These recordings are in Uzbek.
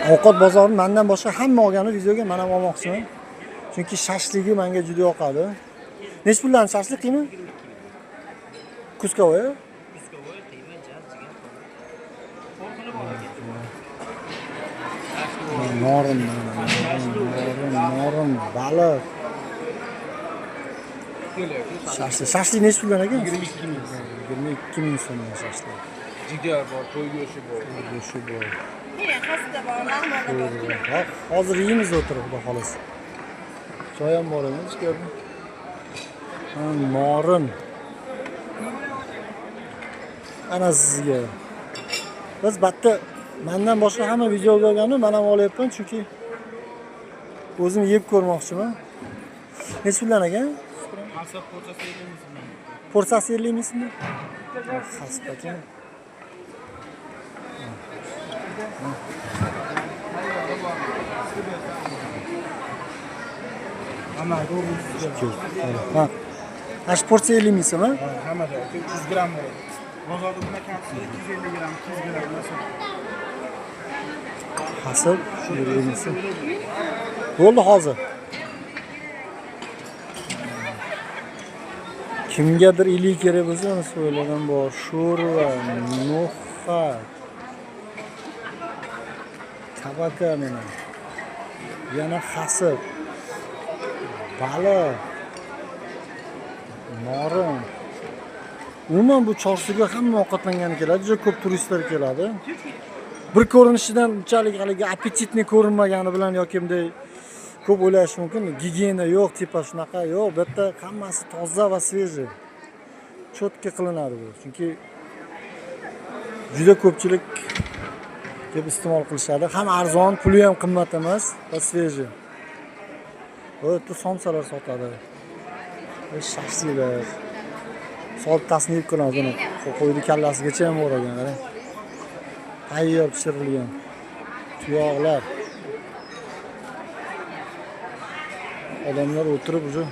Ovqat bozorini mendan boshqa hamma olgani videoga men ham olmoqchiman. Chunki shashligi menga juda yoqadi. Nech puldan shashlik qiymi? Kuskovoy? Kuskovoy, qiyma, jaz, jigar. Qo'rqinib olagan. Norin, baliq. Shashlik nech puldan ekan? 22 ming. 22 ming so'mdan shashlik. Jigar bor, qo'y go'shti bor. Go'shti bor. Xasta bor, lahmada bor. Hozir yeymiz o'tirib, xudo xolasa. Choy ham bor emas, ko'rding? Norin. Ana sizga. Biz batta mendan boshqa hamma videoga olganmi, men ham olyapman chunki o'zim yeb ko'rmoqchiman. Nech puldan ekan? Hasab po'rsasi 50 ming. Po'rsasi 50 mingmi? Hasab ekan. Hamma to'g'ri. Ha. Ash porsiya 50 ming so'm, ha? Hamma 300 gramm bo'ladi. Bozorda buna kamsi 250 gramm, 200 gramm bo'lsa. Hasab 50 ming so'm. Bo'ldi hozir. Kimgadir iliy kerak bo'lsa, uni so'ylagan bor. Sho'rva, no'xat. Tabaka mana. Yana hasab. Baliq. Norin. Umuman bu Chorsuga hamma ovqatlangani keladi. Juda ko'p turistlar keladi. Bir ko'rinishidan unchalik haligi appetitni ko'rinmagani bilan yoki bunday ko'p o'ylash mumkin. Gigiyena yo'q, tipa shunaqa yo'q. Bu yerda hammasi toza va svejiy. Cho'tka qilinadi bu. Chunki juda ko'pchilik deb iste'mol qilishadi. Ham arzon, puli ham qimmat emas va svejiy. Bu yerda somsalar sotadi. Shashliklar. Soltasini yeb ko'ramiz buni. Qo'yni kallasigacha ham bor ekan, qarang. Tayyor pishirilgan tuyoqlar. Odamlar o'tirib уже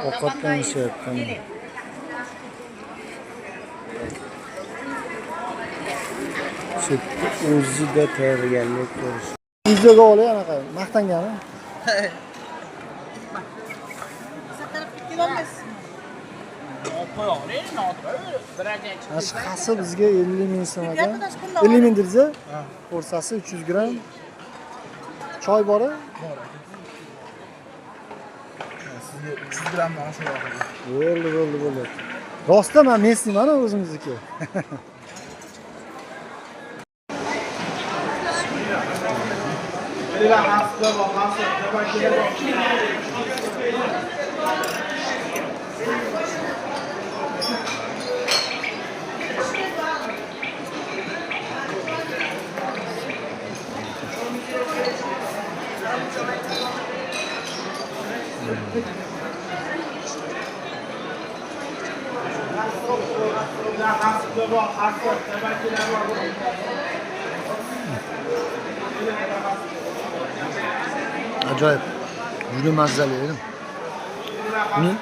ovqatlanishyapti. Chetda o'zida tayyorgarlik ko'rish. Videoga olay anaqa maqtangani. Aşkası bizga 50 ming so'm ekan. 50 ming desa, po'rsasi 300 gramm. Choy bor-a? Bor. Sizga 300 grammdan oshiq yoqadi. Bo'ldi. Rostda men Messiman o'zimizniki. Ajoyib. Juda mazali edi. Buni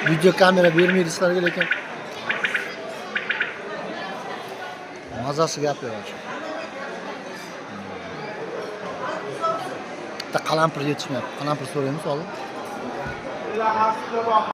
video kamera bermaydi sizlarga, lekin mazasi gap yo'q. Bitta qalampir yetishmayapti. Qalampir so'raymiz hozir.